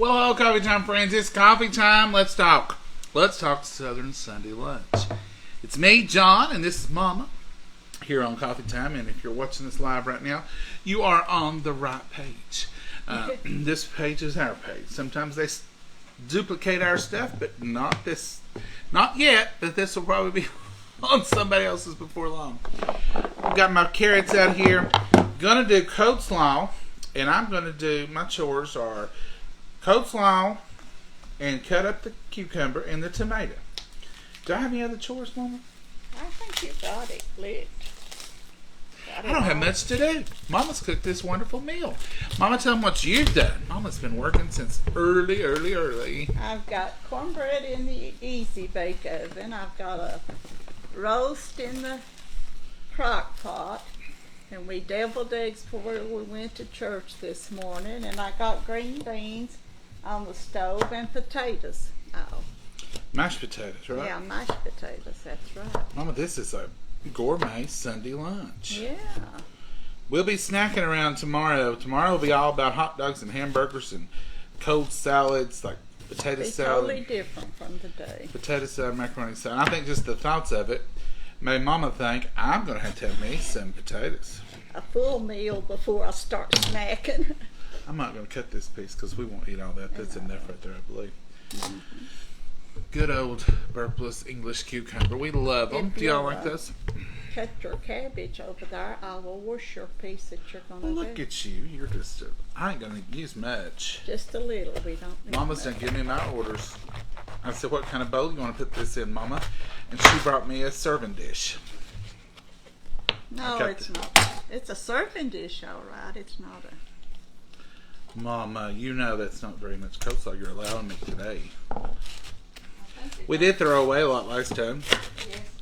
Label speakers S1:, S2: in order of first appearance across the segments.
S1: Well, hello, coffee time friends. It's coffee time. Let's talk. Let's talk Southern Sunday lunch. It's me, John, and this is Mama here on Coffee Time. And if you're watching this live right now, you are on the right page. This page is our page. Sometimes they duplicate our stuff, but not this. Not yet, but this will probably be on somebody else's before long. I've got my carrots out here. Gonna do coleslaw, and I'm gonna do my chores are coleslaw and cut up the cucumber and the tomato. Do I have any other chores, Mama?
S2: I think you got it licked.
S1: I don't have much to do. Mama's cooked this wonderful meal. Mama, tell them what you've done. Mama's been working since early.
S2: I've got cornbread in the easy bake oven. I've got a roast in the crock pot. And we deviled eggs before we went to church this morning. And I got green beans on the stove and potatoes. Oh.
S1: Mashed potatoes, right?
S2: Yeah, mashed potatoes, that's right.
S1: Mama, this is a gourmet Sunday lunch.
S2: Yeah.
S1: We'll be snacking around tomorrow. Tomorrow will be all about hot dogs and hamburgers and cold salads, like potato salad.
S2: Totally different from today.
S1: Potato salad, macaroni salad. I think just the thoughts of it made Mama think I'm going to have me some potatoes.
S2: A full meal before I start snacking.
S1: I'm not going to cut this piece because we won't eat all that. That's enough right there, I believe. Mm-hmm. Good old burpless English cucumber. We love them. Do y'all like those?
S2: Cut your cabbage over there. I will wash your piece that you're going to do.
S1: Look at you. You're just I ain't going to use much.
S2: Just a little. We don't need
S1: Mama's
S2: much.
S1: done give me my orders. I said, what kind of bowl you want to put this in, Mama? And she brought me a serving dish.
S2: No, it's not. It's a serving dish, all right. It's not a...
S1: Mama, you know that's not very much coleslaw you're allowing me today. We did throw away a lot last time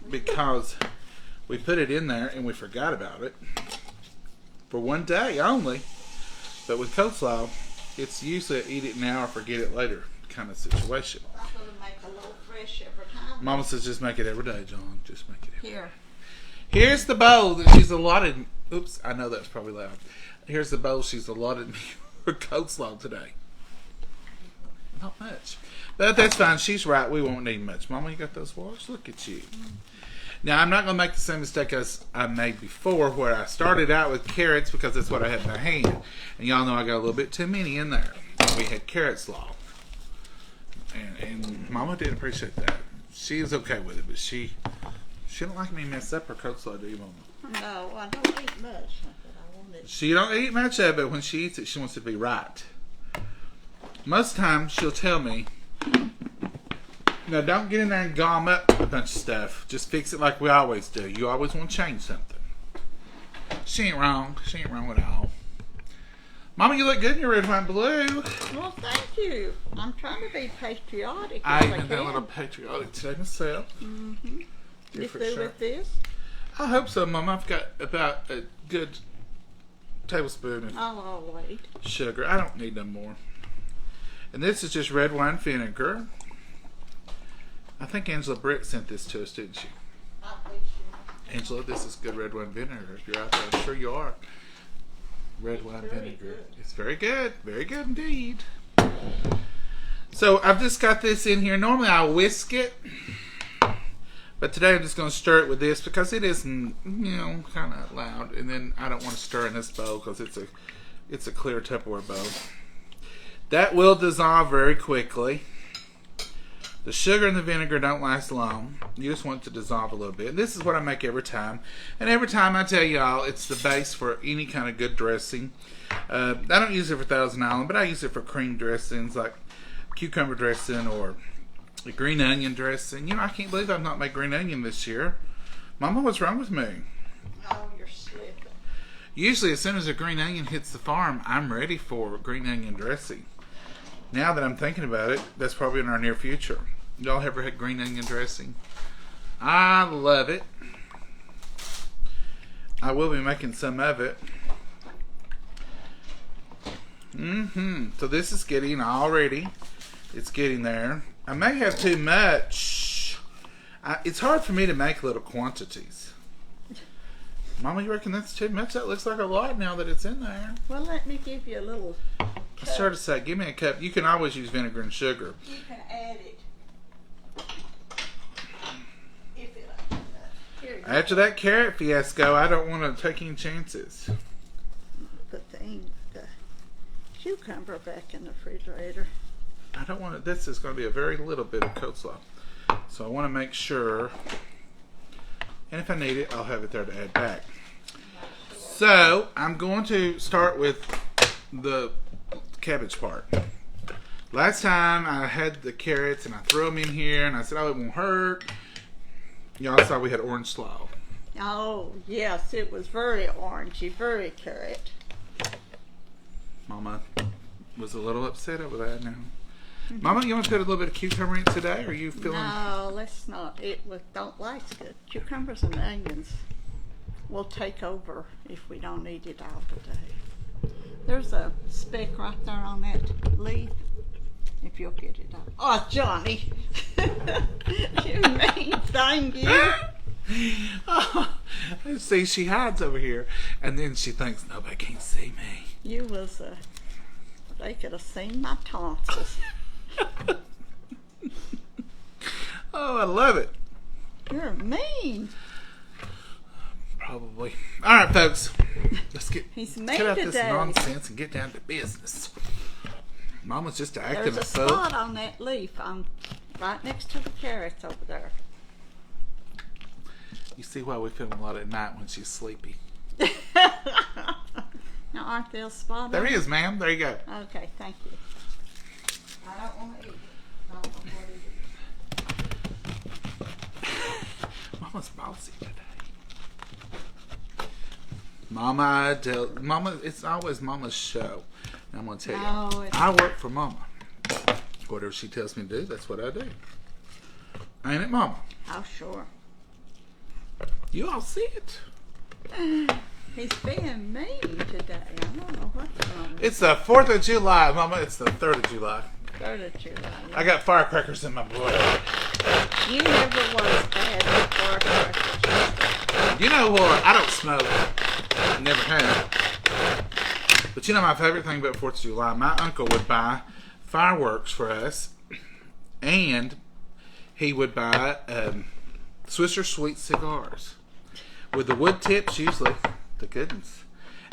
S1: because we put it in there and we forgot about it for one day only. But with coleslaw, it's usually a eat it now or forget it later kind of situation.
S2: I'm going to make a little fresh every time.
S1: Mama says just make it every day, John. Just make it every day.
S2: Here.
S1: Here's the bowl that she's allotted. Oops, I know that's probably loud. Here's the bowl she's allotted me for coleslaw today. Not much. But that's fine. She's right. We won't need much. Mama, you got those waters? Look at you. Now, I'm not going to make the same mistake as I made before where I started out with carrots because that's what I had in my hand. And y'all know I got a little bit too many in there. We had carrot slaw. And Mama did appreciate that. She is okay with it, but she don't like me mess up her coleslaw, do you, Mama?
S2: No, I don't eat much. But I want it.
S1: She don't eat much of it, but when she eats it, she wants it to be right. Most times, she'll tell me, now don't get in there and gum up a bunch of stuff. Just fix it like we always do. You always want to change something. She ain't wrong. She ain't wrong at all. Mama, you look good in your red, white, and blue.
S2: Well, thank you. I'm trying to be patriotic.
S1: I even got a little patriotic today myself.
S2: Mm-hmm. You through with this?
S1: I hope so, Mama. I've got about a good tablespoon of
S2: I'll wait.
S1: sugar. I don't need no more. And this is just red wine vinegar. I think Angela Britt sent this to us, didn't she?
S2: I wish you.
S1: Angela, this is good red wine vinegar. If you're out there, I'm sure you are. Red wine vinegar.
S2: Good.
S1: It's very good. Very good indeed. So I've just got this in here. Normally I whisk it. But today I'm just going to stir it with this because it is, kind of loud. And then I don't want to stir in this bowl because it's a clear Tupperware bowl. That will dissolve very quickly. The sugar and the vinegar don't last long. You just want it to dissolve a little bit. And this is what I make every time. And every time I tell y'all, it's the base for any kind of good dressing. I don't use it for Thousand Island, but I use it for cream dressings like cucumber dressing or the green onion dressing. I can't believe I've not made green onion this year. Mama, what's wrong with me?
S2: Oh, you're slipping.
S1: Usually, as soon as a green onion hits the farm, I'm ready for green onion dressing. Now that I'm thinking about it, that's probably in our near future. Y'all ever had green onion dressing? I love it. I will be making some of it. So this is getting already. It's getting there. I may have too much. It's hard for me to make little quantities. Mama, you reckon that's too much? That looks like a lot now that it's in there.
S2: Well, let me give you a little
S1: Sure to say, give me a cup. You can always use vinegar and sugar.
S2: You can add it. If it Here you
S1: After
S2: go.
S1: that carrot fiasco, I don't want to take any chances.
S2: Put the cucumber back in the refrigerator.
S1: I don't want to. This is going to be a very little bit of coleslaw, so I want to make sure. And if I need it, I'll have it there to add back. So I'm going to start with the cabbage part. Last time I had the carrots and I threw them in here and I said, oh, it won't hurt. Y'all saw we had orange slaw.
S2: Oh, yes, it was very orangey, very carrot.
S1: Mama was a little upset over that now. Mama, you want to put a little bit of cucumber in today? Or are you feeling...
S2: No, let's not. Don't like good. Cucumbers and onions will take over if we don't eat it all today. There's a speck right there on that leaf. If you'll get it out. Oh, Johnny. You mean thank you.
S1: Oh, see, she hides over here. And then she thinks, nobody can see me.
S2: You was, they could have seen my tonsils.
S1: Oh, I love it.
S2: You're mean.
S1: Probably. All right, folks. Let's
S2: He's
S1: cut
S2: mean
S1: out this
S2: today.
S1: nonsense and get down to business. Mama's just acting
S2: There's
S1: a
S2: a
S1: fool.
S2: spot on that leaf right next to the carrots over there.
S1: You see why we film a lot at night when she's sleepy.
S2: Now, aren't there a spot
S1: There
S2: on
S1: is, ma'am. There you go.
S2: Okay, thank you. I don't want to eat it. I don't know what it is.
S1: Mama's bossy today. Mama, it's always Mama's show. And I'm going to tell
S2: No,
S1: you,
S2: it's
S1: I work for Mama. Whatever she tells me to do, that's what I do. Ain't it, Mama?
S2: Oh, sure.
S1: You all see it.
S2: He's being mean today. I don't know what's wrong with
S1: It's the 4th of July, Mama. It's the 3rd of July.
S2: 3rd of July.
S1: I got firecrackers in my blood.
S2: You never was bad with firecrackers.
S1: You know what? I don't smoke. I never have. But you know my favorite thing about 4th of July? My uncle would buy fireworks for us, and he would buy Swisher Sweet cigars with the wood tips, usually. The goodness.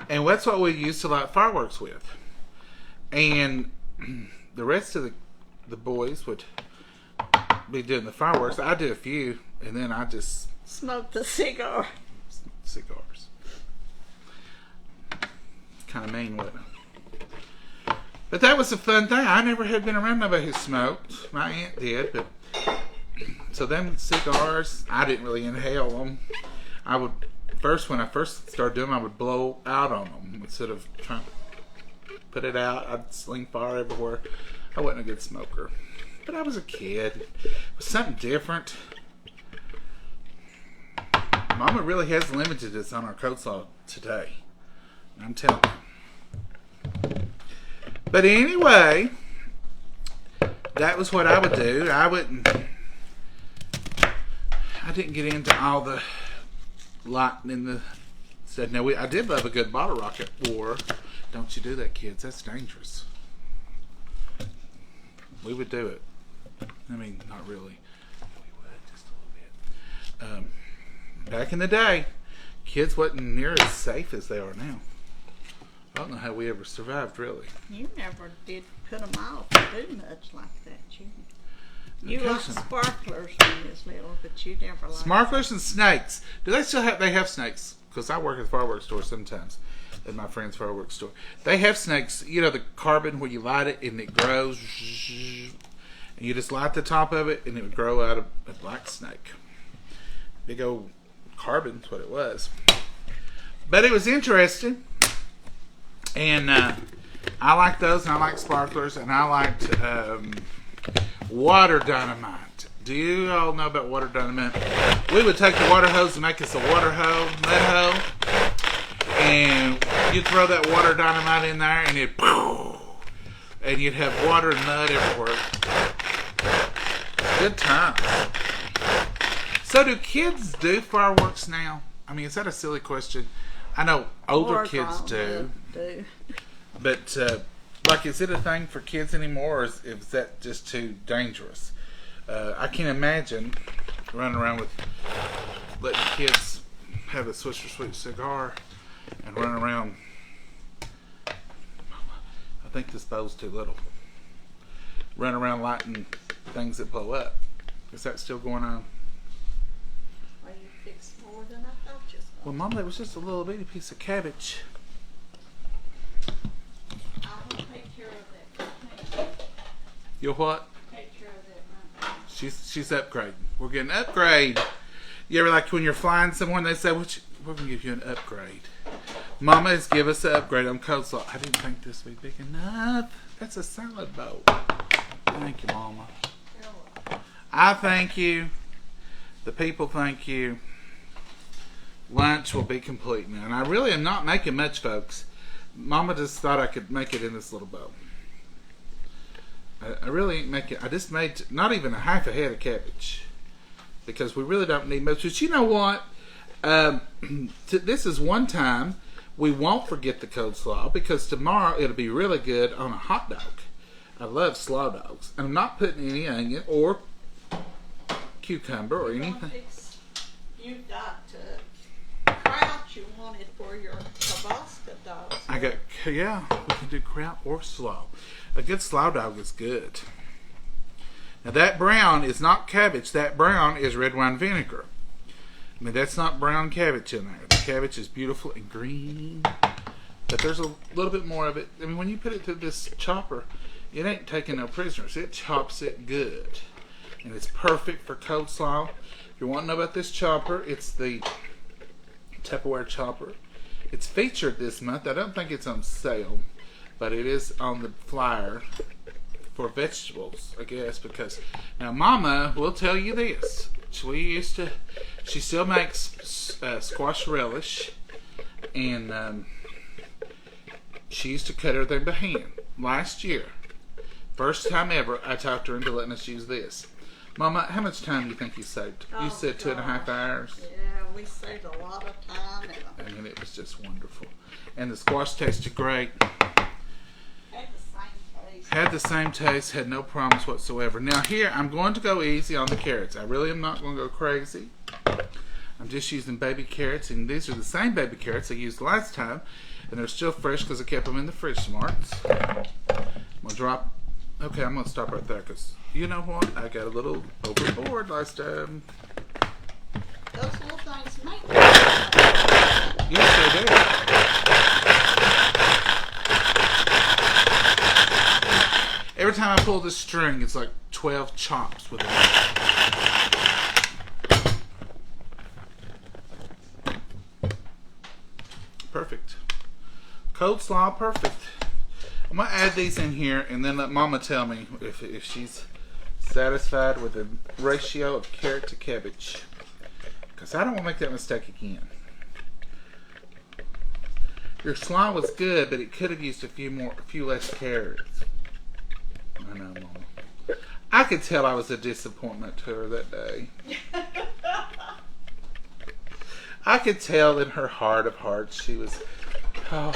S1: And that's what we used to light fireworks with. And the rest of the boys would be doing the fireworks. I did a few, and then I just
S2: Smoked a cigar.
S1: cigars. Kind of mean, wasn't it? But that was a fun thing. I never had been around nobody who smoked. My aunt did, but so them cigars, I didn't really inhale them. I would when I first started doing them, I would blow out on them instead of trying to put it out. I'd sling fire everywhere. I wasn't a good smoker, but I was a kid. It was something different. Mama really has limited us on our coleslaw today. I'm telling you. But anyway, that was what I would do. I didn't get into all the lot in the stuff. Now, I did love a good bottle rocket war. Don't you do that, kids. That's dangerous. We would do it. I mean, not really. We would, just a little bit. Back in the day, kids wasn't near as safe as they are now. I don't know how we ever survived, really.
S2: You never did put them off or do much like that. You like sparklers when you was little, but you never liked
S1: Sparklers and snakes. Do they still have? They have snakes because I work at the fireworks store sometimes. At my friend's fireworks store, they have snakes. You know the carbon where you light it and it grows, and you just light the top of it and it would grow out a black snake. Big old carbon's what it was. But it was interesting, and I like those, and I like sparklers, and I liked water dynamite. Do you all know about water dynamite? We would take the water hose and make us a water hole, mud hole, and you'd throw that water dynamite in there, and and you'd have water and mud everywhere. Good times. So do kids do fireworks now? I mean, is that a silly question? I know older kids do. But Like, is it a thing for kids anymore, or is that just too dangerous? I can't imagine running around with letting kids have a Swisher Sweet cigar and running around. I think this bowl's too little. Running around lighting things that blow up. Is that still going on?
S2: Well, you fixed more than I thought you was.
S1: Well, Mom, that was just a little bitty piece of cabbage.
S2: I'll take care of that.
S1: You'll what?
S2: Take care of that.
S1: She's upgrading. We're getting an upgrade. You ever, like when you're flying somewhere and they say, we're going to give you an upgrade. Mama has given us an upgrade on coleslaw. I didn't think this would be big enough. That's a salad bowl. Thank you, Mama. I thank you. The people thank you. Lunch will be complete now. And I really am not making much, folks. Mama just thought I could make it in this little bowl. I really ain't making. I just made not even a half a head of cabbage. Because we really don't need much. But you know what? This is one time we won't forget the coleslaw. Because tomorrow it'll be really good on a hot dog. I love slaw dogs. And I'm not putting any onion or cucumber or anything.
S2: You've got kraut you wanted for your Tabasco dogs.
S1: Yeah, we can do kraut or slaw. A good slaw dog is good. Now that brown is not cabbage. That brown is red wine vinegar. I mean, that's not brown cabbage in there. The cabbage is beautiful and green. But there's a little bit more of it. I mean, when you put it through this chopper, it ain't taking no prisoners. It chops it good. And it's perfect for coleslaw. If you want to know about this chopper, it's the Tupperware chopper. It's featured this month. I don't think it's on sale, but it is on the flyer for vegetables, I guess, because now Mama will tell you this. She still makes squash relish, and she used to cut everything by hand. Last year, first time ever, I talked her into letting us use this. Mama, how much time do you think you saved? You said 2.5 hours.
S2: Yeah, we saved a lot of time.
S1: I mean, it was just wonderful. And the squash tasted great. Had the same taste, had no problems whatsoever. Now here, I'm going to go easy on the carrots. I really am not going to go crazy. I'm just using baby carrots, and these are the same baby carrots I used last time, and they're still fresh because I kept them in the fridge smarts. I'm going to drop. Okay, I'm going to stop right there because you know what? I got a little overboard last time.
S2: Those little things make it.
S1: Yes, they do. Every time I pull this string, it's like 12 chops with it. Perfect. Coleslaw, perfect. I'm going to add these in here and then let Mama tell me if she's satisfied with the ratio of carrot to cabbage. Because I don't want to make that mistake again. Your slaw was good, but it could have used a few less carrots. I know, Mama. I could tell I was a disappointment to her that day. I could tell in her heart of hearts she was,
S2: Sorry about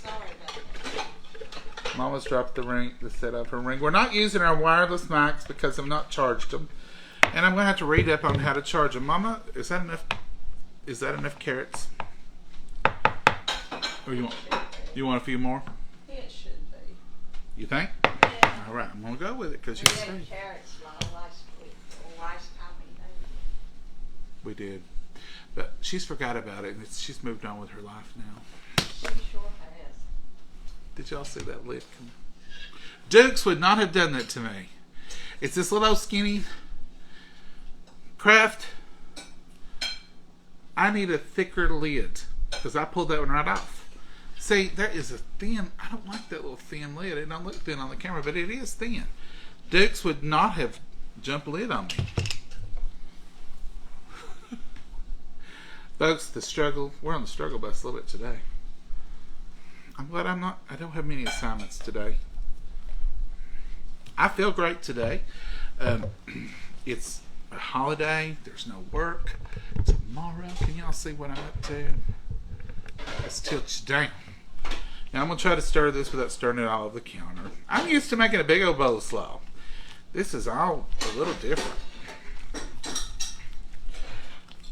S2: that.
S1: Mama's dropped the set of her ring. We're not using our wireless mics because I've not charged them. And I'm going to have to read up on how to charge them. Mama, is that enough? Is that enough carrots? Or you want a few more?
S2: It should be.
S1: You think?
S2: Yeah.
S1: All right, I'm going to go with it because you
S2: We
S1: say.
S2: had carrots last week, or last time we did.
S1: We did. But she's forgot about it, and she's moved on with her life now.
S2: She sure has.
S1: Did y'all see that lid? Dukes would not have done that to me. It's this little skinny Kraft. I need a thicker lid because I pulled that one right off. See, there is a thin. I don't like that little thin lid. It don't look thin on the camera, but it is thin. Dukes would not have jumped lid on me. Folks, the struggle. We're on the struggle bus a little bit today. I'm glad I don't have many assignments today. I feel great today. It's a holiday. There's no work. Tomorrow, can y'all see what I'm up to? Let's tilt you down. Now I'm going to try to stir this without stirring it all over the counter. I'm used to making a big old bowl of slaw. This is all a little different.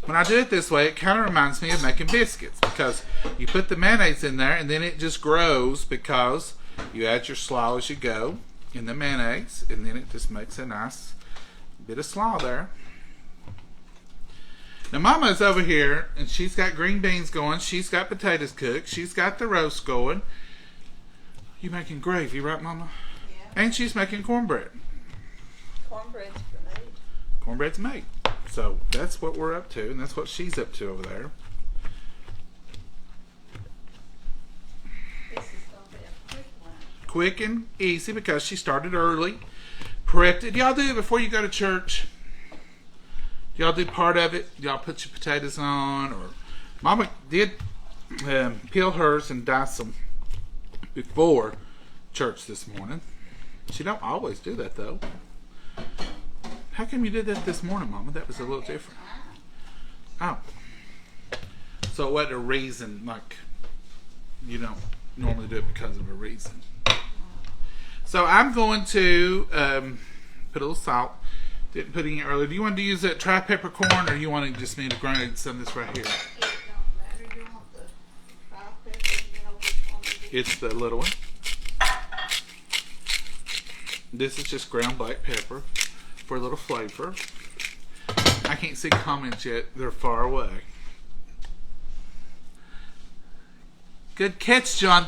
S1: When I do it this way, it kind of reminds me of making biscuits, because you put the mayonnaise in there and then it just grows because you add your slaw as you go in the mayonnaise, and then it just makes a nice bit of slaw there. Now Mama is over here and she's got green beans going, she's got potatoes cooked, she's got the roast going. You making gravy, right, Mama?
S2: Yeah.
S1: And she's making cornbread.
S2: Cornbread's made.
S1: Cornbread's made. So that's what we're up to, and that's what she's up to over there.
S2: This is going to be a quick one.
S1: Quick and easy because she started early. Prepped it. Y'all do it before you go to church? Y'all do part of it? Y'all put your potatoes on? Or Mama did peel hers and dice them before church this morning. She don't always do that though. How come you did that this morning, Mama? That was a little different. Oh. So it wasn't a reason, like you don't normally do it because of a reason. So I'm going to put a little salt. Didn't put any earlier. Do you want to use that tri-pepper corn, or do you want to just me to grind some of this right here?
S2: It don't matter. You want the tri-pepper, you know which one it is.
S1: It's the little one. This is just ground black pepper for a little flavor. I can't see comments yet. They're far away. Good catch, John.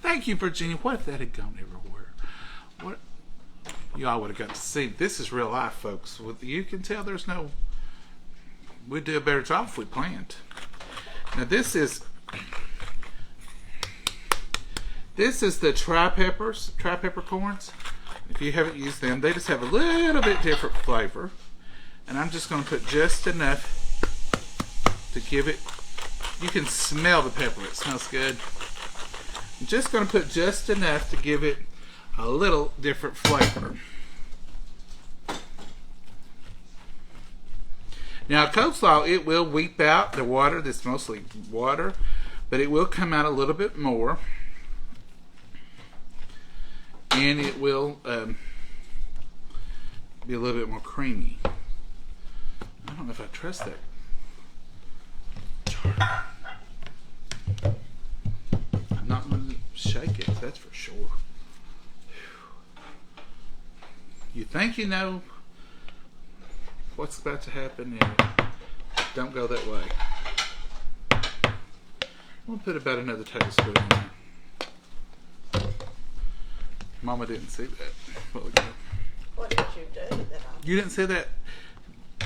S1: Thank you, Virginia. What if that had gone everywhere? What? Y'all would have got to see. This is real life, folks. You can tell there's no... We'd do a better job if we planned. Now this is the tri-pepper corns. If you haven't used them, they just have a little bit different flavor. And I'm just going to put just enough to give it... You can smell the pepper. It smells good. I'm just going to put just enough to give it a little different flavor. Now coleslaw, it will weep out the water. That's mostly water, but it will come out a little bit more, and it will be a little bit more creamy. I don't know if I trust that. I'm not going to shake it, that's for sure. You think you know what's about to happen, and don't go that way. We'll put about another tablespoon in there. Mama didn't see that.
S2: What did you do that
S1: You didn't see that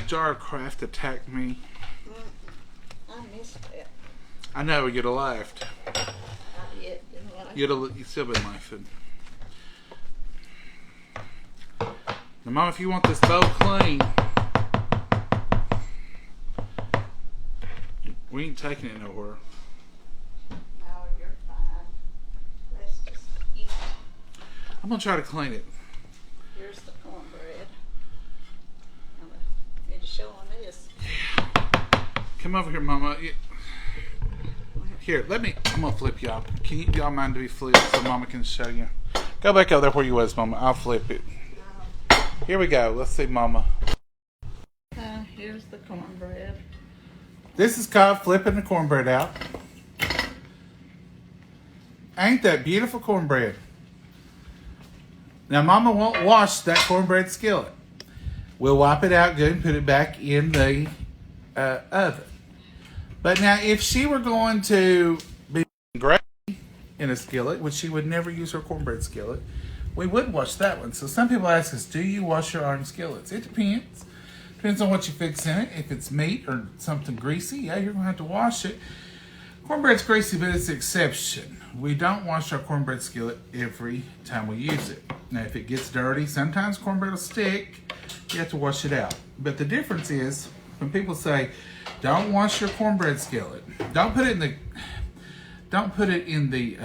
S1: jar of Kraft attacked me?
S2: I missed it.
S1: I know, you'd have laughed.
S2: Not yet, didn't I?
S1: You'd still been laughing. Now, Mama, if you want this bowl clean, we ain't taking it nowhere.
S2: No, you're fine. Let's just eat.
S1: I'm going to try to clean it.
S2: Here's the cornbread. I'm to show them this.
S1: Come over here, Mama. Here, I'm going to flip y'all. Y'all mind to be flipped so Mama can show you? Go back over there where you was, Mama. I'll flip it. Here we go. Let's see, Mama.
S2: Here's the cornbread.
S1: This is called flipping the cornbread out. Ain't that beautiful cornbread? Now, Mama won't wash that cornbread skillet. We'll wipe it out good and put it back in the oven. But now, if she were going to be gravy in a skillet, which she would never use her cornbread skillet, we would wash that one. So some people ask us, do you wash your iron skillets? It depends. Depends on what you fix in it. If it's meat or something greasy, yeah, you're going to have to wash it. Cornbread's greasy, but it's an exception. We don't wash our cornbread skillet every time we use it. Now, if it gets dirty, sometimes cornbread will stick. You have to wash it out. But the difference is, when people say, don't wash your cornbread skillet, don't put it in the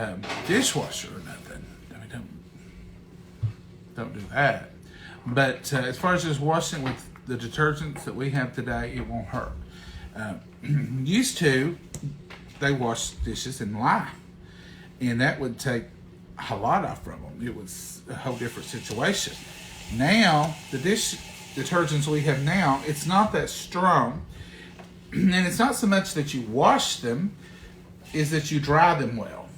S1: dishwasher or nothing. Don't do that. But as far as just washing with the detergents that we have today, it won't hurt. Used to, they wash dishes in lye. And that would take a lot off from them. It was a whole different situation. Now, the dish detergents we have now, it's not that strong. And it's not so much that you wash them, is that you dry them well.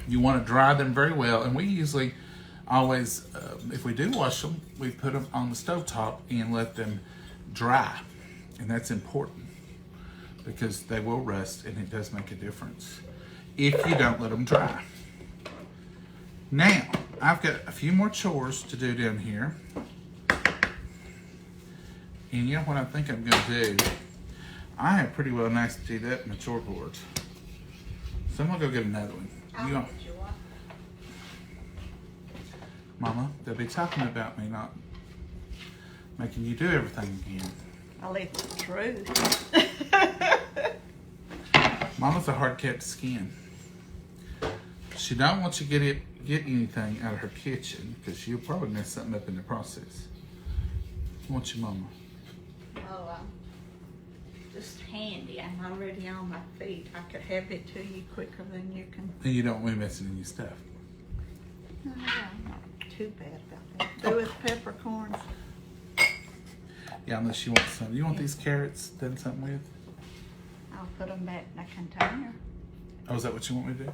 S1: You want to dry them very well. And we usually always, if we do wash them, we put them on the stovetop and let them dry. And that's important because they will rust and it does make a difference if you don't let them dry. Now, I've got a few more chores to do down here. And you know what I think I'm going to do? I have pretty well nastied up my chore board. So I'm going to go get another one. Mama, they'll be talking about me not making you do everything again.
S2: I live the truth.
S1: Mama's a hard-kept skin. She don't want you to get anything out of her kitchen because she'll probably mess something up in the process. Won't you, Mama?
S2: Oh, just handy. I'm already on my feet. I could have it to you quicker than you can.
S1: And you don't want me messing in your stuff.
S2: No, I'm not too bad about that. Do with peppercorns.
S1: Yeah, unless you want some. You want these carrots done something with?
S2: I'll put them back in a container.
S1: Oh, is that what you want me to do?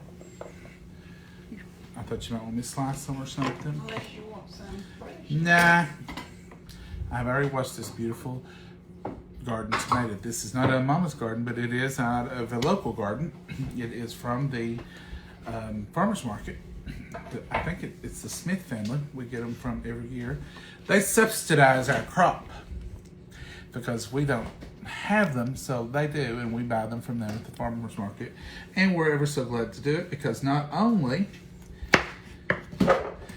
S1: I thought you might want me to slice some or something.
S2: Unless you want some fresh.
S1: Nah. I've already watched this beautiful garden tomato. This is not a Mama's garden, but it is out of a local garden. It is from the farmer's market. I think it's the Smith family. We get them from every year. They subsidize our crop because we don't have them, so they do, and we buy them from them at the farmer's market. And we're ever so glad to do it because not only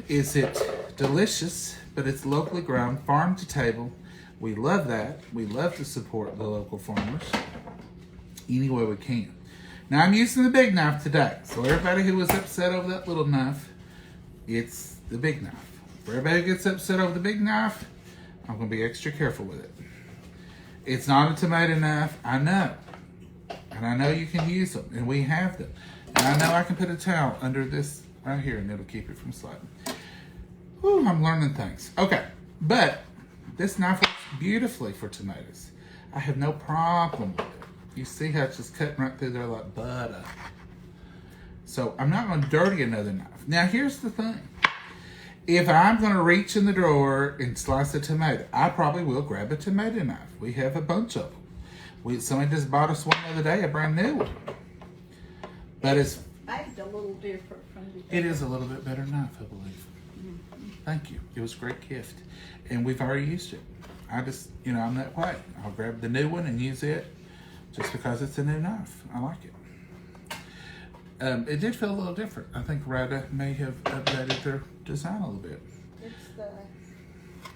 S1: is it delicious, but it's locally grown, farm to table. We love that. We love to support the local farmers any way we can. Now I'm using the big knife today. So everybody who was upset over that little knife, it's the big knife. For everybody who gets upset over the big knife, I'm going to be extra careful with it. It's not a tomato knife, I know. And I know you can use them, and we have them. And I know I can put a towel under this right here, and it'll keep it from sliding. Whew, I'm learning things. Okay, but this knife works beautifully for tomatoes. I have no problem with it. You see how it's just cutting right through there like butter. So I'm not going to dirty another knife. Now here's the thing. If I'm going to reach in the drawer and slice a tomato, I probably will grab a tomato knife. We have a bunch of them. Somebody just bought us one the other day, a brand new one. But it's
S2: a little different from the
S1: it is a little bit better knife, I believe. Thank you. It was a great gift. And we've already used it. I just, I'm that way. I'll grab the new one and use it just because it's a new knife. I like it. It did feel a little different. I think Rada may have updated their design a little bit.
S2: It's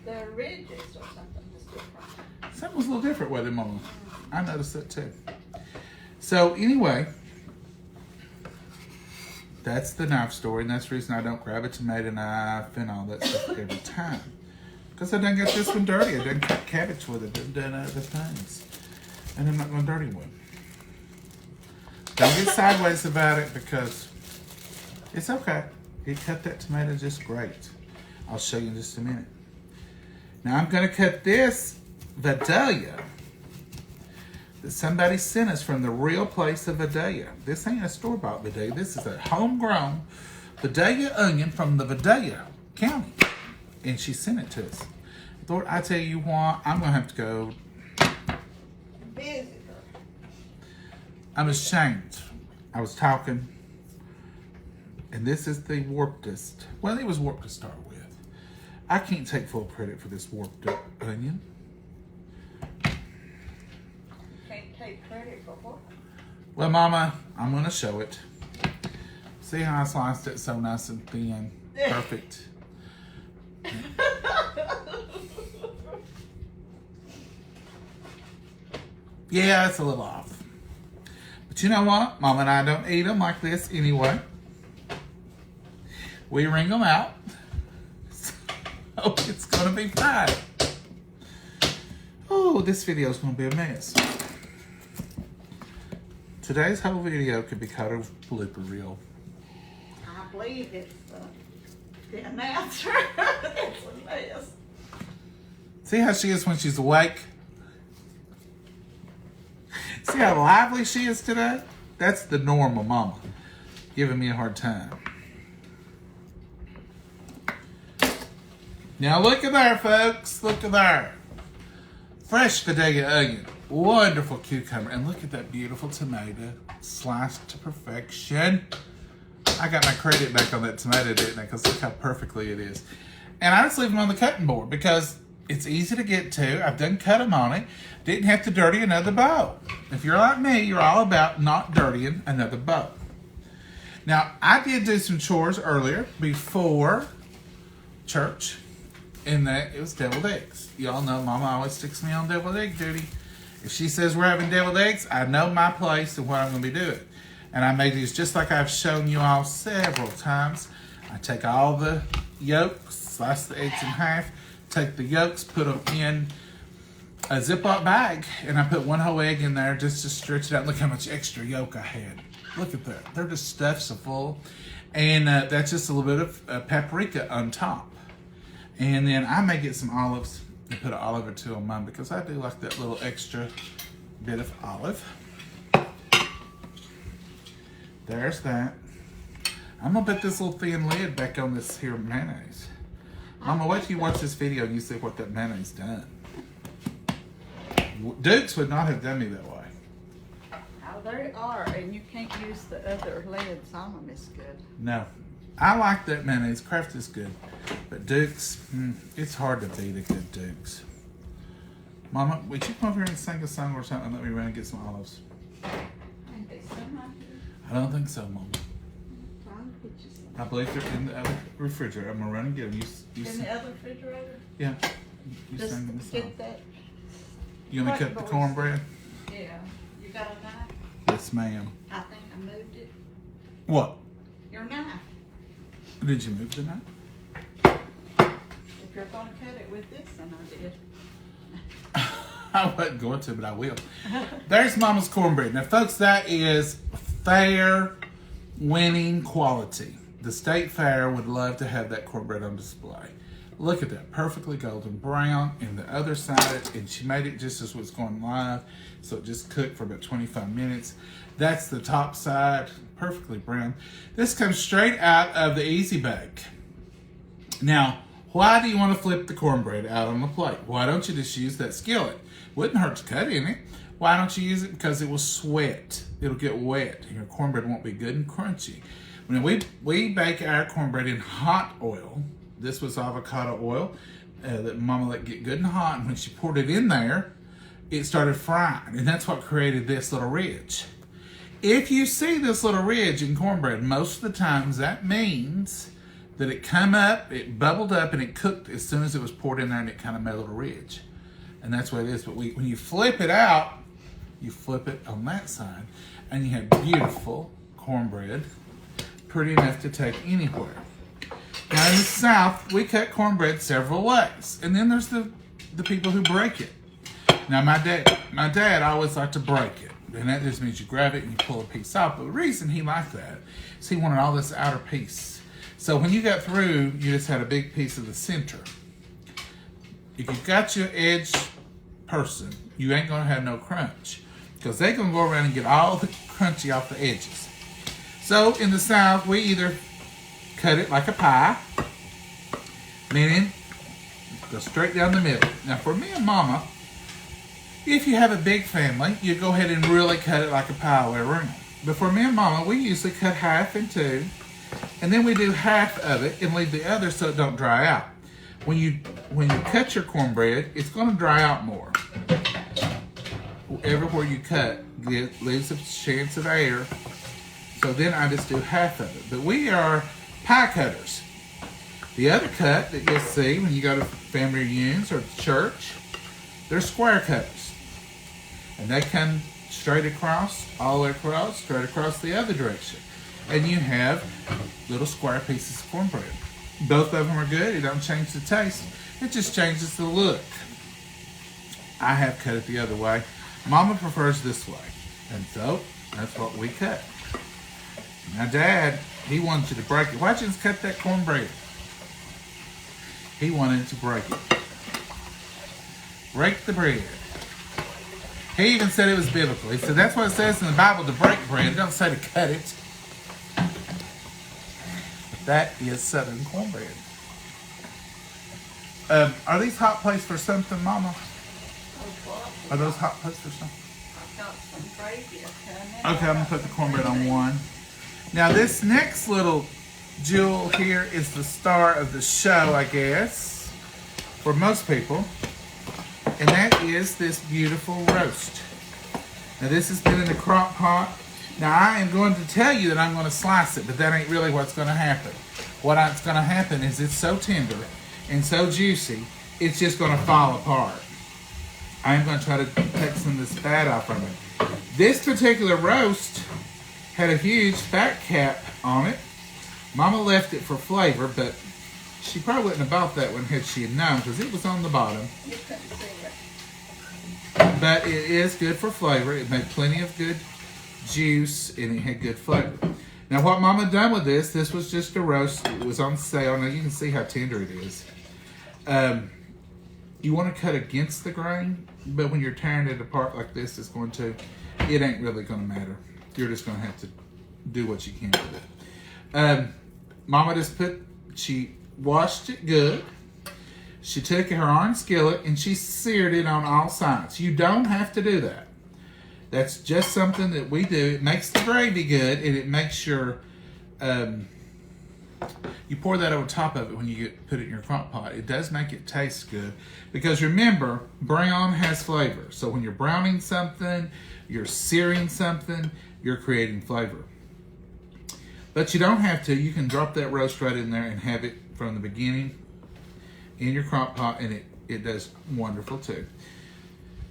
S2: the ridges or something that's different.
S1: Something was a little different with it, Mama. I noticed that too. So anyway, that's the knife story, and that's the reason I don't grab a tomato knife and all that stuff every time. Because I done got this one dirty. I done cut cabbage with it. I've done other things. And I'm not going to dirty one. Don't get sideways about it because it's okay. It cut that tomato just great. I'll show you in just a minute. Now I'm going to cut this Vidalia that somebody sent us from the real place of Vidalia. This ain't a store-bought Vidalia. This is a homegrown Vidalia onion from the Vidalia County. And she sent it to us. Lord, I tell you what, I'm going to have to go.
S2: Visitor.
S1: I'm ashamed. I was talking, and this is the warpedest. Well, it was warped to start with. I can't take full credit for this warped onion.
S2: Can't take credit for what?
S1: Well, Mama, I'm going to show it. See how I sliced it so nice and thin? Perfect. Yeah, it's a little off. But you know what? Mama and I don't eat them like this anyway. We wring them out. So it's going to be fine. Oh, this video is going to be a mess. Today's whole video could be called a blooper reel.
S2: I believe it's the announcer. It's a mess.
S1: See how she is when she's awake? See how lively she is today? That's the normal Mama giving me a hard time. Now look at there, folks. Look at there. Fresh Bodega onion. Wonderful cucumber. And look at that beautiful tomato. Sliced to perfection. I got my credit back on that tomato, didn't I? Because look how perfectly it is. And I just leave them on the cutting board because it's easy to get to. I've done cut them on it. Didn't have to dirty another bowl. If you're like me, you're all about not dirtying another bowl. Now, I did do some chores earlier before church. In that it was deviled eggs. Y'all know Mama always sticks me on deviled egg duty. If she says we're having deviled eggs, I know my place and what I'm going to be doing. And I make these just like I've shown you all several times. I take all the yolks, slice the eggs in half, take the yolks, put them in a Ziploc bag, and I put one whole egg in there just to stretch it out. Look how much extra yolk I had. Look at that. They're just stuffed so full. And that's just a little bit of paprika on top. And then I may get some olives and put an olive or two on mine because I do like that little extra bit of olive. There's that. I'm going to put this little thin lid back on this here mayonnaise. Mama, wait till you watch this video and you see what that mayonnaise done. Dukes would not have done me that way.
S2: Oh, they are, and you can't use the other lids on them as good.
S1: No. I like that mayonnaise. Kraft is good. But Duke's, it's hard to beat a good Duke's. Mama, would you come over here and sing a song or something and let me run and get some olives?
S2: Ain't they some out here?
S1: I don't think so, Mama.
S2: I'll get you some.
S1: I believe they're in the other refrigerator. I'm going to run and get them. You
S2: In the other refrigerator?
S1: Yeah. You
S2: Just
S1: sing the song.
S2: get that.
S1: You want me to cut the cornbread?
S2: Yeah. You got a knife?
S1: Yes, ma'am.
S2: I think I moved it.
S1: What?
S2: Your knife.
S1: Did you move the knife?
S2: If you're going to cut it with this, then I did.
S1: I wasn't going to, but I will. There's Mama's cornbread. Now, folks, that is fair, winning quality. The State Fair would love to have that cornbread on display. Look at that, perfectly golden brown. And the other side, and she made it just as was going live, so it just cooked for about 25 minutes. That's the top side, perfectly brown. This comes straight out of the Easy Bake. Now, why do you want to flip the cornbread out on the plate? Why don't you just use that skillet? Wouldn't hurt to cut in it. Why don't you use it? Because it will sweat. It'll get wet, and your cornbread won't be good and crunchy. When we bake our cornbread in hot oil, this was avocado oil that Mama let get good and hot, and when she poured it in there, it started frying, and that's what created this little ridge. If you see this little ridge in cornbread, most of the times that means that it come up, it bubbled up, and it cooked as soon as it was poured in there, and it kind of made a little ridge. And that's what it is. But when you flip it out, you flip it on that side, and you have beautiful cornbread, pretty enough to take anywhere. Now in the South, we cut cornbread several ways, and then there's the people who break it. Now my dad always liked to break it, and that just means you grab it and you pull a piece off. But the reason he liked that is he wanted all this outer piece. So when you got through, you just had a big piece of the center. If you've got your edge person, you ain't gonna have no crunch, because they're gonna go around and get all the crunchy off the edges. So in the South, we either cut it like a pie, meaning go straight down the middle. Now for me and Mama, if you have a big family, you go ahead and really cut it like a pie all the way around. But for me and Mama, we usually cut half in two, and then we do half of it and leave the other so it don't dry out. When you cut your cornbread, it's going to dry out more. Everywhere you cut, it leaves a chance of air. So then I just do half of it. But we are pie cutters. The other cut that you'll see when you go to family reunions or church, they're square cutters. And they come straight across, all the way across, straight across the other direction. And you have little square pieces of cornbread. Both of them are good. It don't change the taste. It just changes the look. I have cut it the other way. Mama prefers this way. And so, that's what we cut. Now, Dad, he wanted you to break it. Why'd you just cut that cornbread? He wanted to break it. Break the bread. He even said it was biblical. He said that's what it says in the Bible, to break bread. It don't say to cut it. But that is Southern cornbread. Are these hot plates for something, Mama? Are those hot plates for something?
S2: I've got some gravy coming.
S1: Okay, I'm going to put the cornbread on one. Now, this next little jewel here is the star of the show, I guess, for most people. And that is this beautiful roast. Now, this has been in the crock pot. Now, I am going to tell you that I'm going to slice it, but that ain't really what's going to happen. What's going to happen is it's so tender and so juicy, it's just going to fall apart. I am going to try to take some of this fat off of it. This particular roast had a huge fat cap on it. Mama left it for flavor, but she probably wouldn't have bought that one had she had known, because it was on the bottom.
S2: You couldn't see it.
S1: But it is good for flavor. It made plenty of good juice, and it had good flavor. Now, what Mama done with this was just a roast. It was on sale. Now, you can see how tender it is. You want to cut against the grain, but when you're tearing it apart like this, it ain't really going to matter. You're just going to have to do what you can with it. Mama she washed it good. She took her iron skillet and she seared it on all sides. You don't have to do that. That's just something that we do. It makes the gravy good, and it makes your you pour that over top of it when you put it in your crock pot. It does make it taste good, because remember, brown has flavor. So when you're browning something, you're searing something, you're creating flavor. But you don't have to. You can drop that roast right in there and have it from the beginning in your crock pot, and it does wonderful too.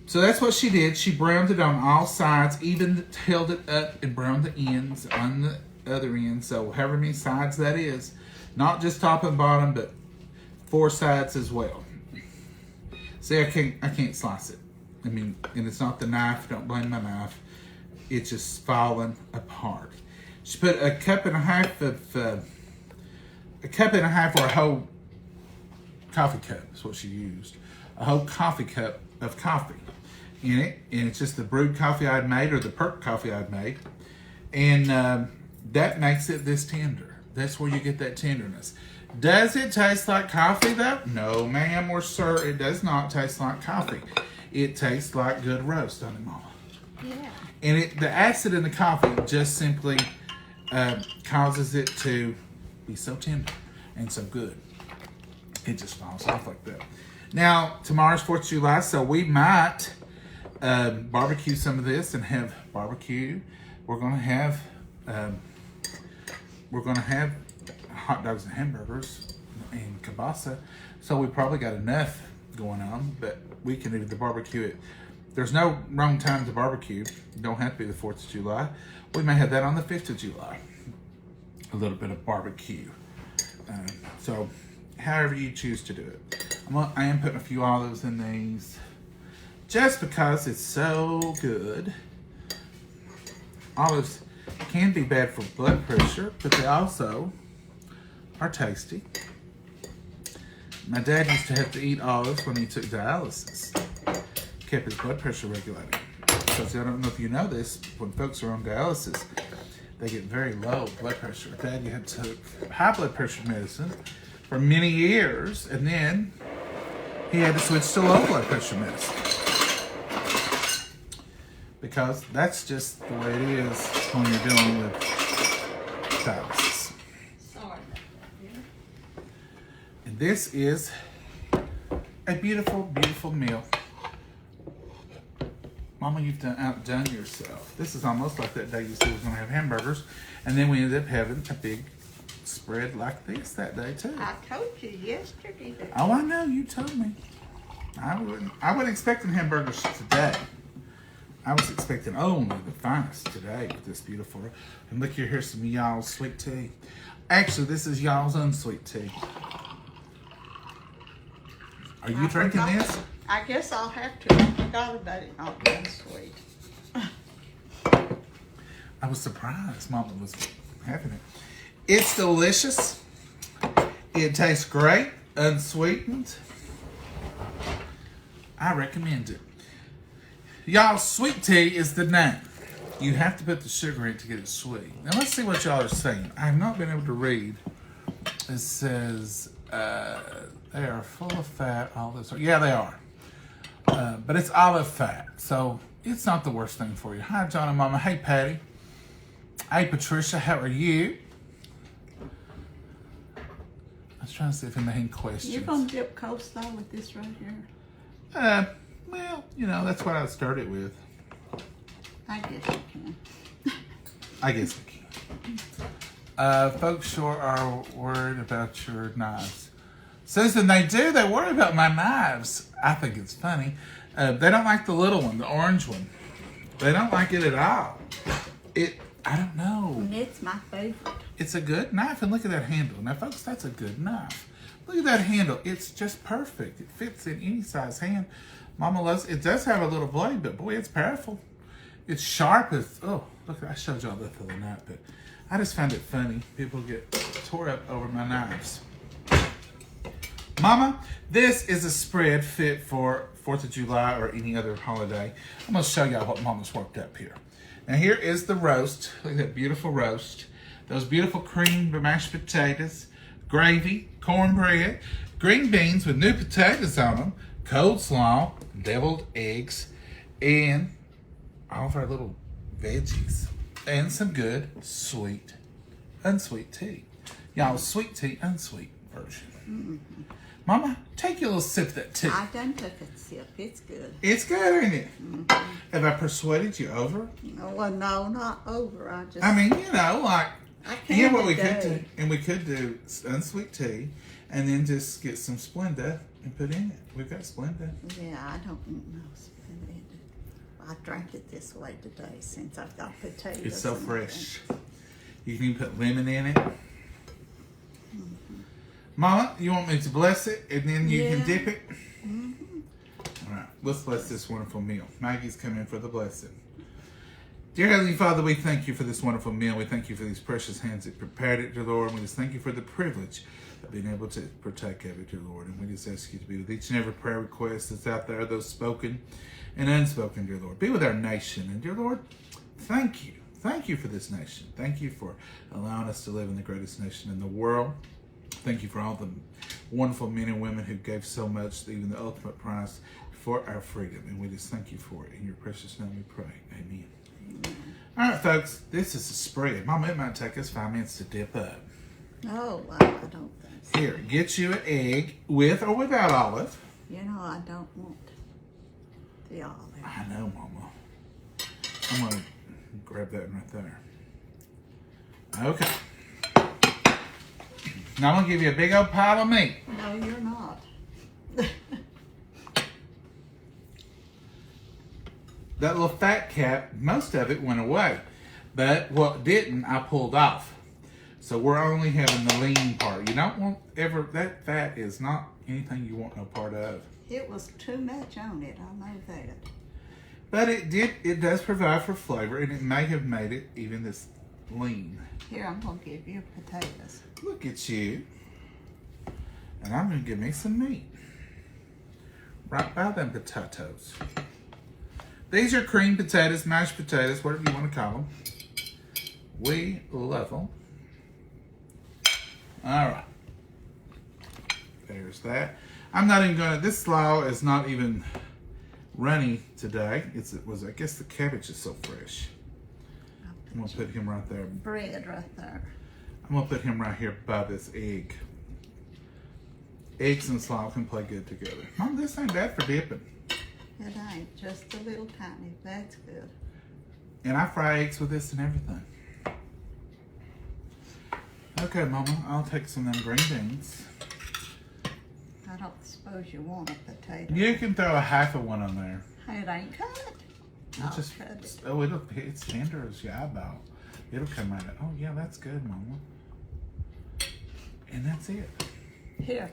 S1: So that's what she did. She browned it on all sides, even held it up and browned the ends on the other end. So however many sides that is, not just top and bottom, but 4 sides as well. See, I can't slice it. I mean, and it's not the knife. Don't blame my knife. It's just falling apart. She put a cup and a half or a whole coffee cup is what she used. A whole coffee cup of coffee in it, and it's just the brewed coffee I'd made, or the perk coffee I'd made, and that makes it this tender. That's where you get that tenderness. Does it taste like coffee though? No, ma'am or sir, it does not taste like coffee. It tastes like good roast, doesn't it, Mama?
S2: Yeah.
S1: And the acid in the coffee just simply causes it to be so tender and so good. It just falls off like that. Now, tomorrow's 4th of July, so we might barbecue some of this and have barbecue. We're gonna have hot dogs and hamburgers and kielbasa. So we probably got enough going on, but we can either barbecue it. There's no wrong time to barbecue. You don't have to be the 4th of July. We may have that on the 5th of July. A little bit of barbecue. So however you choose to do it. I am putting a few olives in these just because it's so good. Olives can be bad for blood pressure, but they also are tasty. My dad used to have to eat olives when he took dialysis. Kept his blood pressure regulated. Because I don't know if you know this, when folks are on dialysis, they get very low blood pressure. Dad had took high blood pressure medicine for many years, and then he had to switch to low blood pressure medicine. Because that's just the way it is when you're dealing with dialysis.
S2: Sorry.
S1: And this is a beautiful, beautiful meal. Mama, you've outdone yourself. This is almost like that day you said we was going to have hamburgers, and then we ended up having a big spread like this that day too.
S2: I told you yesterday that.
S1: Oh, I know, you told me. I wasn't expecting hamburgers today. I was expecting only the finest today with this beautiful. And look here, here's some y'all's sweet tea. Actually, this is y'all's unsweet tea. Are you drinking this?
S2: I guess I'll have to. I forgot about it not being sweet.
S1: I was surprised Mama was having it. It's delicious. It tastes great, unsweetened. I recommend it. Y'all, sweet tea is the name. You have to put the sugar in to get it sweet. Now let's see what y'all are saying. I have not been able to read. It says they are full of fat. All this. Yeah, they are. But it's olive fat, so it's not the worst thing for you. Hi, John and Mama. Hey, Patty. Hey, Patricia. How are you? I was trying to see if anybody had questions.
S2: You're going to dip coleslaw with this right here?
S1: Well, you know, that's what I started with.
S2: I guess you can.
S1: I guess I can. Folks sure are worried about your knives. Susan, they do. They worry about my knives. I think it's funny. They don't like the little one, the orange one. They don't like it at all. I don't know.
S2: It's my favorite.
S1: It's a good knife, and look at that handle. Now, folks, that's a good knife. Look at that handle. It's just perfect. It fits in any size hand. Mama loves it. It does have a little blade, but boy, it's powerful. It's sharp as, oh, look, I showed y'all that the other night, but I just find it funny. People get tore up over my knives. Mama, this is a spread fit for 4th of July or any other holiday. I'm going to show y'all what Mama's worked up here. Now, here is the roast. Look at that beautiful roast. Those beautiful creamed mashed potatoes, gravy, cornbread, green beans with new potatoes on them, coleslaw, deviled eggs, and all of our little veggies. And some good, sweet, unsweet tea. Y'all, sweet tea, unsweet version. Mm-hmm. Mama, take your little sip of that tea.
S2: I done took a sip. It's good.
S1: It's good, ain't it? Mm-hmm. Have I persuaded you over?
S2: Well, no, not over.
S1: I mean, you know, like,
S2: I can't.
S1: Yeah, what we could do, and we could do unsweet tea, and then just get some Splenda and put in it. We've got Splenda.
S2: Yeah, I don't know Splenda. I drank it this way today since I've got potatoes.
S1: It's so fresh. You can even put lemon in it. Mm-hmm. Mama, you want me to bless it, and then you can dip it? Mm-hmm. All right, let's bless this wonderful meal. Maggie's coming for the blessing. Dear Heavenly Father, we thank you for this wonderful meal. We thank you for these precious hands that prepared it, dear Lord. And we just thank you for the privilege of being able to partake of it, dear Lord. And we just ask you to be with each and every prayer request that's out there, those spoken and unspoken, dear Lord. Be with our nation. And dear Lord, thank you. Thank you for this nation. Thank you for allowing us to live in the greatest nation in the world. Thank you for all the wonderful men and women who gave so much, even the ultimate price for our freedom. And we just thank you for it. In your precious name we pray. Amen. All right, folks, this is a spread. Mama, it might take us 5 minutes to dip up.
S2: Oh, well, I don't think so.
S1: Here, get you an egg with or without olive.
S2: You know, I don't want the olive.
S1: I know, Mama. I'm going to grab that right there. Okay. Now I'm going to give you a big old pile of meat.
S2: No, you're not.
S1: That little fat cap, most of it went away. But what didn't, I pulled off. So we're only having the lean part. You don't want that fat is not anything you want no part of.
S2: It was too much on it, I know that.
S1: But it does provide for flavor, and it may have made it even this lean.
S2: Here, I'm going to give you potatoes.
S1: Look at you. And I'm going to give me some meat. Right by them potatoes. These are creamed potatoes, mashed potatoes, whatever you want to call them. We love them. All right. There's that. I'm not even going to, this slaw is not even runny today. I guess the cabbage is so fresh. I'm going to put him right there.
S2: Bread right there.
S1: I'm going to put him right here by this egg. Eggs and slaw can play good together. Mom, this ain't bad for dipping.
S2: It ain't, just a little tiny. That's good.
S1: And I fry eggs with this and everything. Okay, Mama, I'll take some of them green beans.
S2: I don't suppose you want a potato.
S1: You can throw a half of one on there.
S2: It ain't cut.
S1: I'll just cut it. Oh, it's tender as your eyeball. It'll come out. Oh, yeah, that's good, Mama. And that's it.
S2: Here,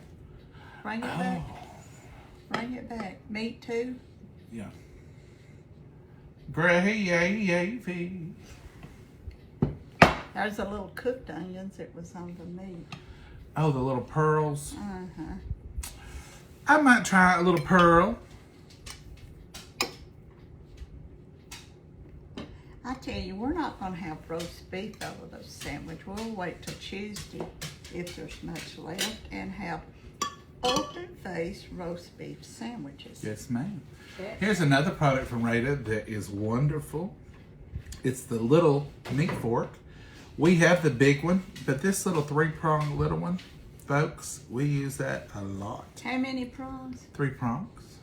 S2: bring it back. Bring it back. Meat too?
S1: Yeah. Gravy.
S2: There's the little cooked onions that was on the meat.
S1: Oh, the little pearls.
S2: Uh-huh.
S1: I might try a little pearl.
S2: I tell you, we're not going to have roast beef over the sandwich. We'll wait till Tuesday, if there's much left, and have open-faced roast beef sandwiches.
S1: Yes, ma'am.
S2: Yeah.
S1: Here's another product from Rita that is wonderful. It's the little meat fork. We have the big one, but this little 3-prong little one, folks, we use that a lot.
S2: How many prongs?
S1: 3 prongs.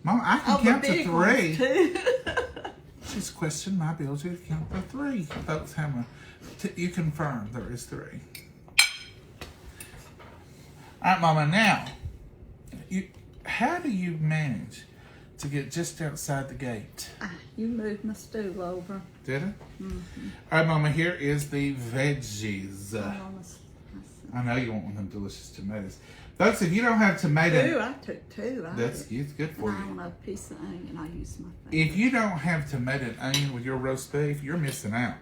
S1: Mama, I can
S2: Oh,
S1: count
S2: the
S1: to
S2: big
S1: 3.
S2: ones too.
S1: She's questioned my ability to count to 3. Folks, you confirm there is 3. All right, Mama, now, how do you manage to get just outside the gate?
S2: You moved my stool over.
S1: Did I?
S2: Mm-hmm.
S1: All right, Mama, here is the veggies.
S2: Oh,
S1: I know you want one of them delicious tomatoes. Folks, if you don't have tomato...
S2: 2, I took 2.
S1: That's it's good for
S2: and I
S1: you.
S2: want a piece of onion. I use my finger.
S1: If you don't have tomato and onion with your roast beef, you're missing out.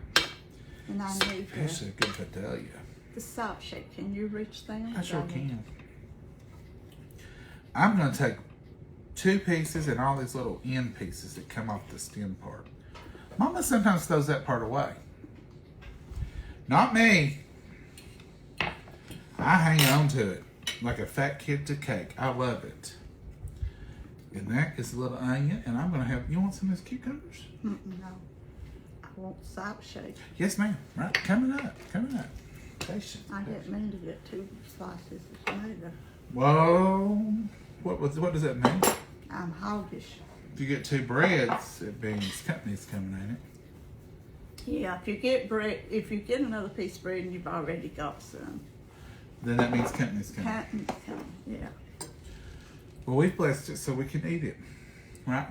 S2: And I need
S1: Especially a good Vidalia.
S2: the salt shake. Can you reach there?
S1: I sure can. I'm going to take 2 pieces and all these little end pieces that come off the stem part. Mama sometimes throws that part away. Not me. I hang on to it like a fat kid to cake. I love it. And that is a little onion. And I'm going to have, you want some of those cucumbers?
S2: No. I want salt shake.
S1: Yes, ma'am. Right. Coming up. Coming up. Patient.
S2: I didn't mean to get 2 slices of tomato.
S1: Whoa. What does that mean?
S2: I'm hoggish.
S1: If you get 2 breads, it means company's coming, ain't it?
S2: Yeah, if you get bread, if you get another piece of bread and you've already got some.
S1: Then that means company's coming.
S2: Cotton's coming, yeah.
S1: Well, we've blessed it so we can eat it, right?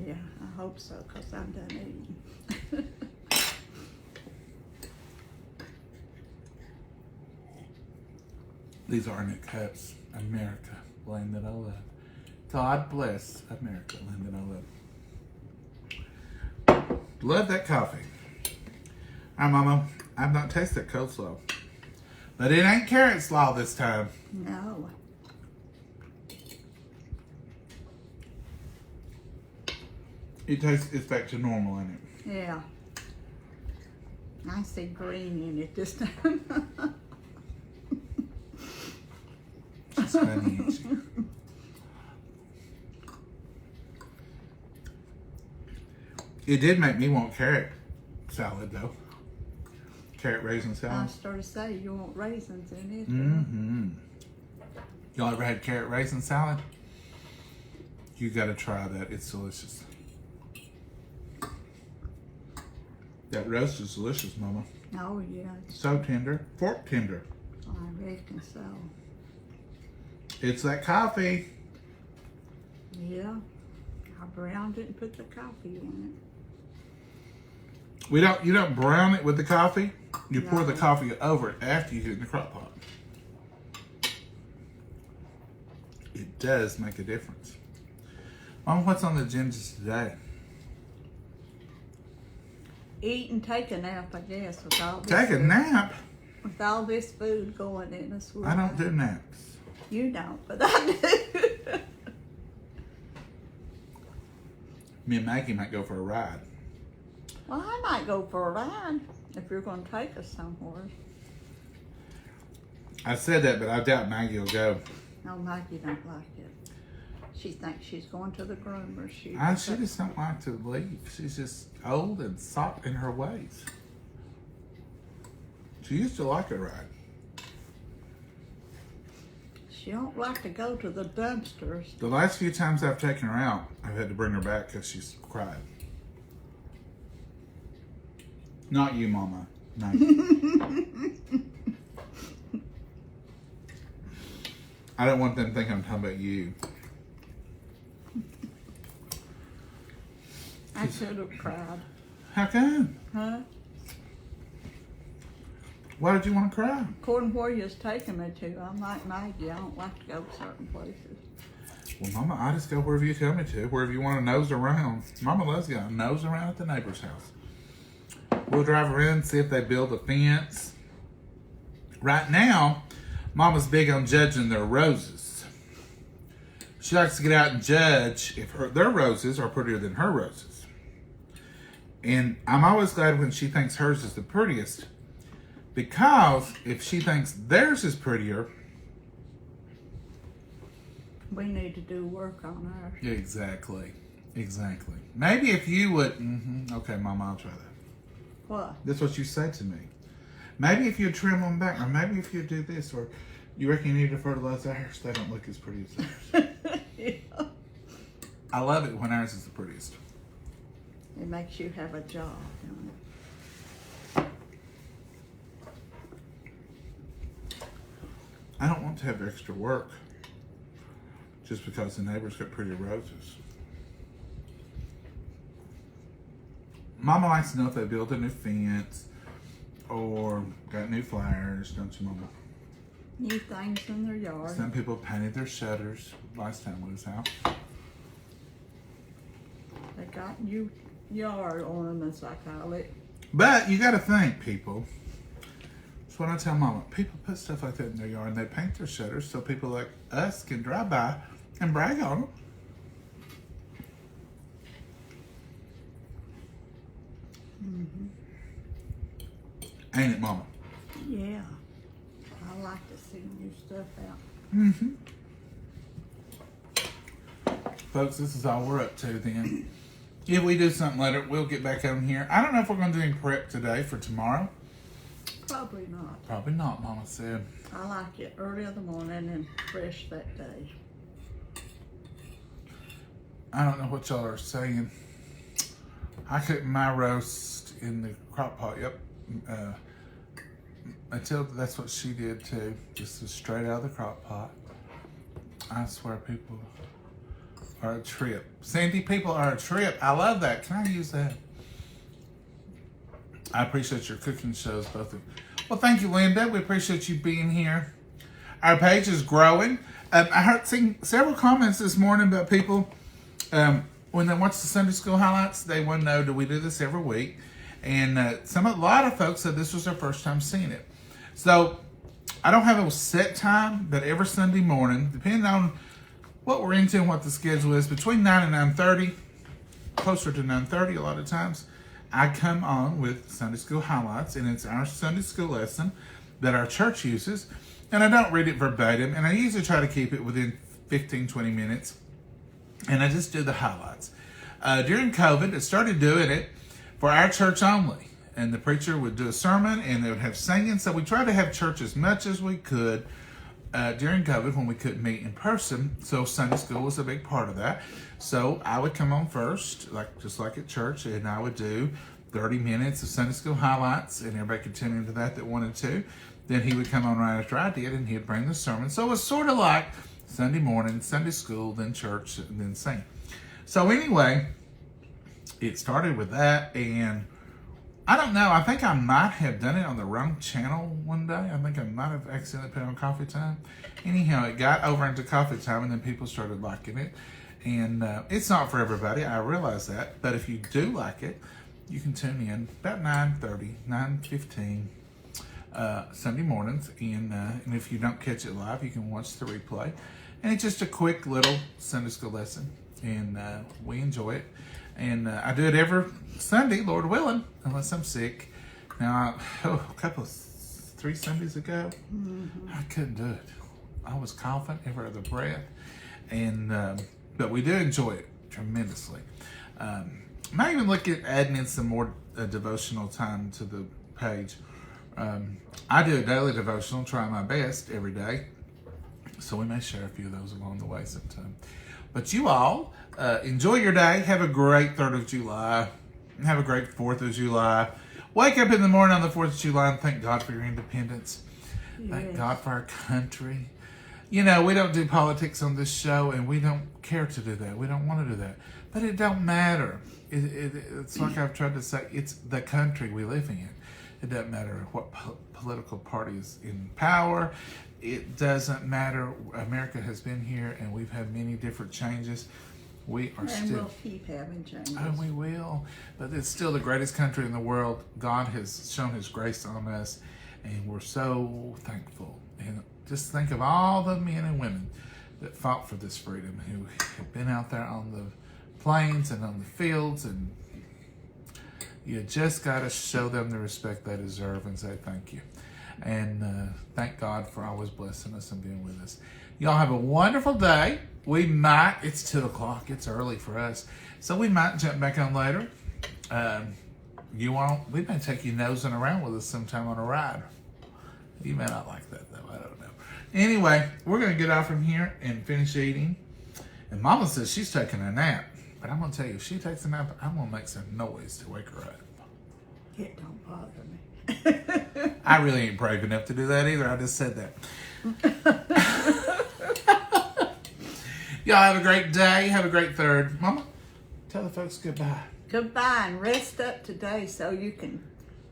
S2: Yeah, I hope so, because I'm done eating.
S1: These are new cups. America, land that I love. God bless America, land that I love. Love that coffee. All right, Mama, I've not tasted coleslaw. But it ain't carrot slaw this time.
S2: No.
S1: It's back to normal, ain't it?
S2: Yeah. I see green in it this time.
S1: She's funny, ain't she? It did make me want carrot salad, though. Carrot raisin
S2: I
S1: salad.
S2: started to say you want raisins in it.
S1: Mm-hmm. Y'all ever had carrot raisin salad? You gotta try that. It's delicious. That roast is delicious, Mama.
S2: Oh, yeah.
S1: So tender. Fork tender.
S2: I reckon so.
S1: It's that coffee.
S2: Yeah. I browned it and put the coffee in
S1: You don't brown it with the coffee. You pour the
S2: No.
S1: coffee over it after you get it in the crock pot. It does make a difference. Mom, what's on the agenda today?
S2: it. Eat and take a nap, I guess, with all this.
S1: Take a nap?
S2: With all this food going in us.
S1: I don't do naps.
S2: You don't, but I do.
S1: Me and Maggie might go for a ride.
S2: Well, I might go for a ride if you're going to take us somewhere.
S1: I said that, but I doubt Maggie will go.
S2: No, Maggie don't like it. She thinks she's going to the groomer. She
S1: Just don't like to leave. She's just old and soft in her ways. She used to like a ride.
S2: She don't like to go to the dumpsters.
S1: The last few times I've taken her out, I've had to bring her back because she's cried. Not you, Mama. Not you. I don't want them to think I'm talking about you.
S2: I should have cried.
S1: How come?
S2: Huh?
S1: Why did you want to cry?
S2: According to where you're taking me to, I'm like Maggie. I don't like to go to certain places.
S1: Well, Mama, I just go wherever you tell me to, wherever you want to nose around. Mama loves you. Nose around at the neighbor's house. We'll drive around and see if they build a fence. Right now, Mama's big on judging their roses. She likes to get out and judge if their roses are prettier than her roses. And I'm always glad when she thinks hers is the prettiest, because if she thinks theirs is prettier,
S2: we need to do work on ours.
S1: Exactly. Maybe if you would, okay, Mama, I'll try that.
S2: What?
S1: That's what you said to me. Maybe if you trim them back, or maybe if you do this, or you reckon you need to fertilize ours, they don't look as pretty as ours.
S2: Yeah.
S1: I love it when ours is the prettiest.
S2: It makes you have a job, don't it?
S1: I don't want to have extra work just because the neighbors got pretty roses. Mama likes to know if they built a new fence or got new flowers, don't you, Mama?
S2: New things in their yard.
S1: Some people painted their shutters last time we was out.
S2: They got new yard ornaments, I call it.
S1: But you got to think, people. That's what I tell Mama. People put stuff like that in their yard and they paint their shutters so people like us can drive by and brag on them. Ain't it, Mama?
S2: Yeah. I like to see new stuff out.
S1: Folks, this is all we're up to then. If we do something later, we'll get back on here. I don't know if we're going to do any prep today for tomorrow.
S2: Probably not.
S1: Probably not, Mama said.
S2: I like it early in the morning and fresh that day.
S1: I don't know what y'all are saying. I cooked my roast in the crock pot. Yep. Matilda, that's what she did too. Just straight out of the crock pot. I swear people are a trip. Sandy, people are a trip. I love that. Can I use that? I appreciate your cooking shows, both of you. Well, thank you, Linda. We appreciate you being here. Our page is growing. I heard seen several comments this morning about people when they watch the Sunday School highlights, they want to know, do we do this every week? And a lot of folks said this was their first time seeing it. So I don't have a set time, but every Sunday morning, depending on what we're into and what the schedule is, between 9 and 9:30, closer to 9:30 a lot of times, I come on with Sunday School highlights, and it's our Sunday School lesson that our church uses. And I don't read it verbatim, and I usually try to keep it within 15, 20 minutes. And I just do the highlights. During COVID, I started doing it for our church only. And the preacher would do a sermon, and they would have singing. So we tried to have church as much as we could during COVID when we couldn't meet in person. So Sunday school was a big part of that. So I would come on first, just like at church, and I would do 30 minutes of Sunday school highlights, and everybody could tune into that wanted to. Then he would come on right after I did, and he'd bring the sermon. So it was sort of like Sunday morning, Sunday school, then church, and then sing. So anyway, it started with that, and I don't know. I think I might have done it on the wrong channel one day. I think I might have accidentally put it on Coffee Time. Anyhow, it got over into Coffee Time, and then people started liking it. And it's not for everybody. I realize that. But if you do like it, you can tune in about 9:30, 9:15 Sunday mornings. And if you don't catch it live, you can watch the replay. And it's just a quick little Sunday school lesson. And we enjoy it. And I do it every Sunday, Lord willing, unless I'm sick. Now, three Sundays ago, I couldn't do it. I was coughing every other breath. And but we do enjoy it tremendously. Might even look at adding in some more devotional time to the page. I do a daily devotional, try my best every day. So we may share a few of those along the way sometime. But you all, enjoy your day. Have a great 3rd of July. Have a great 4th of July. Wake up in the morning on the 4th of July and thank God for your independence. Yes. Thank God for our country. You know, we don't do politics on this show, and we don't care to do that. We don't want to do that. But it don't matter. It's like I've tried to say, it's the country we live in. It doesn't matter what political party is in power. It doesn't matter. America has been here, and we've had many different changes. We are
S2: And
S1: still.
S2: we'll keep having changes.
S1: Oh, we will. But it's still the greatest country in the world. God has shown His grace on us, and we're so thankful. And just think of all the men and women that fought for this freedom, who have been out there on the plains and on the fields, and you just got to show them the respect they deserve and say thank you. And thank God for always blessing us and being with us. Y'all have a wonderful day. We might, it's 2 o'clock, it's early for us, so we might jump back on later. You won't, we may take you nosing around with us sometime on a ride. You may not like that though, I don't know. Anyway, we're going to get off from here and finish eating. And Mama says she's taking a nap. But I'm going to tell you, if she takes a nap, I'm going to make some noise to wake her up.
S2: It don't bother me.
S1: I really ain't brave enough to do that either. I just said that. Y'all have a great day. Have a great third. Mama, tell the folks goodbye.
S2: Goodbye, and rest up today so you can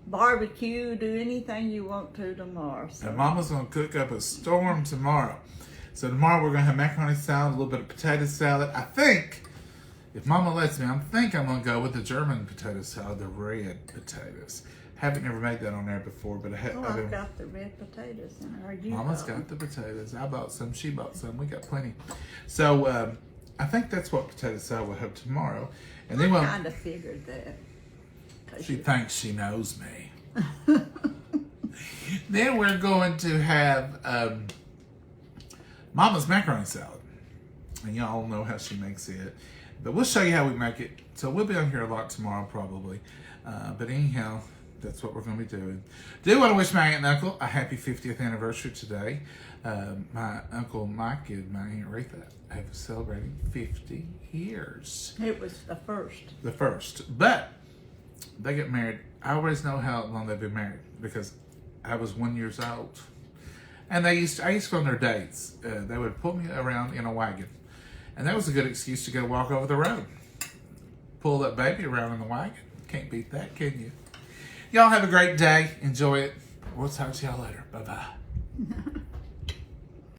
S2: barbecue, do anything you want to tomorrow. So.
S1: And Mama's going to cook up a storm tomorrow. So tomorrow we're going to have macaroni salad, a little bit of potato salad. I think, if Mama lets me, I'm going to go with the German potato salad, the red potatoes. Haven't never made that on there before, but
S2: I've got the red potatoes in there.
S1: Mama's got the potatoes. I bought some. She bought some. We got plenty. So I think that's what potato salad we'll have tomorrow. And then
S2: I kind of figured that.
S1: She thinks she knows me. Then we're going to have Mama's macaroni salad. And y'all know how she makes it. But we'll show you how we make it. So we'll be on here a lot tomorrow probably. But anyhow, that's what we're going to be doing. Do want to wish my aunt and uncle a happy 50th anniversary today. My Uncle Mike and my Aunt Retha have celebrated 50 years.
S2: It was the first.
S1: The first. But they get married. I always know how long they've been married because I was 1 year old. And I used to go on their dates. They would pull me around in a wagon. And that was a good excuse to go walk over the road. Pull that baby around in the wagon. Can't beat that, can you? Y'all have a great day. Enjoy it. We'll talk to y'all later. Bye-bye.